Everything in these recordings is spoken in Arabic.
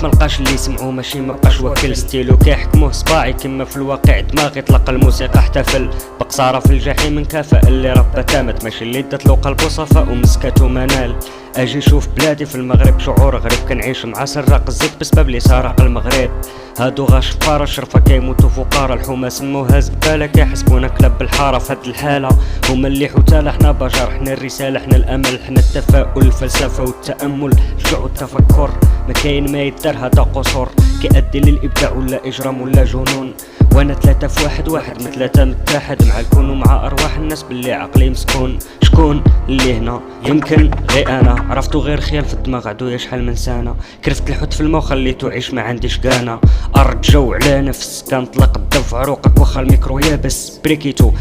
الراب ملقاش اللي يسمعو ماشي مبقاش وكل ستيلو كيحكموه صباعي كما في الواقع دماغي طلق الموسيقى احتفل بقصارة في الجحيم من كفاء اللي ربى تامت ماشي اللي داتلو قلبو صفاء ومسكاتو منال. اجي شوف بلادي في المغرب شعور غريب كنعيش مع سراق الزيت بسبب لي سارق المغرب. هادو غاش فارة شرفة كيموتو فقارا الحومة سموها زبالة كيحسبونا كلاب بالحارة. في هاد الحالة هما اللي حتالة حنا بشر حنا الرسالة حنا الامل حنا التفاؤل الفلسفة والتأمل الجوع والتفكر ما كاين ما يدار هذا قصور كيأدي للإبداع ولا إجرام ولا جنون. وانا 3 في 1 من 3 متحد مع الكون ومع ارواح الناس باللي عقلي مسكون. شكون اللي هنا يمكن غير انا عرفتو غير خيال في الدماغ عدو شحال من سنه كرفت الحوت في الماء خليتو عيش ما عنديش كانا. ارض جو على نفس كنطلق الدم في عروقك واخا الميكرو يابس بريكيتو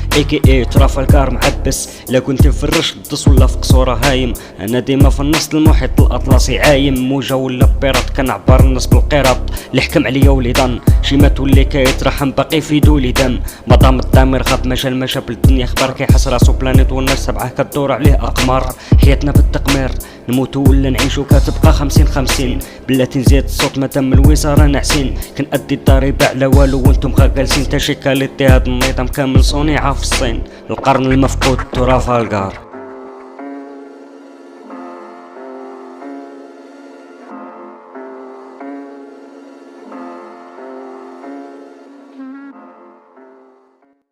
اي ترافالكار معبس. لا كنت في الرش الدس ولا في قصوره هايم انا ديما في النص المحيط الاطلسي عايم موجه ولا بيرات كنعبر الناس بالقراب اللي حكم عليا وليدان شي ما تولي كيترحم باقي في دولي دم مضام الضمير غاب مجال ما جاب الدنيا خبر كيحس راسو بلانيت والناس 7 كدور عليه اقمار. حياتنا بالتقمير نموتو ولا نعيشو كتبقى 50-50 بلاتي نزيد الصوت مادام الوزاره ناعسين كنأدي الضريبه على والو وانتم غا جالسين تاشي كاليتي هاد النظام كامل صنيعه في الصين القرن المفقود ترافالغار.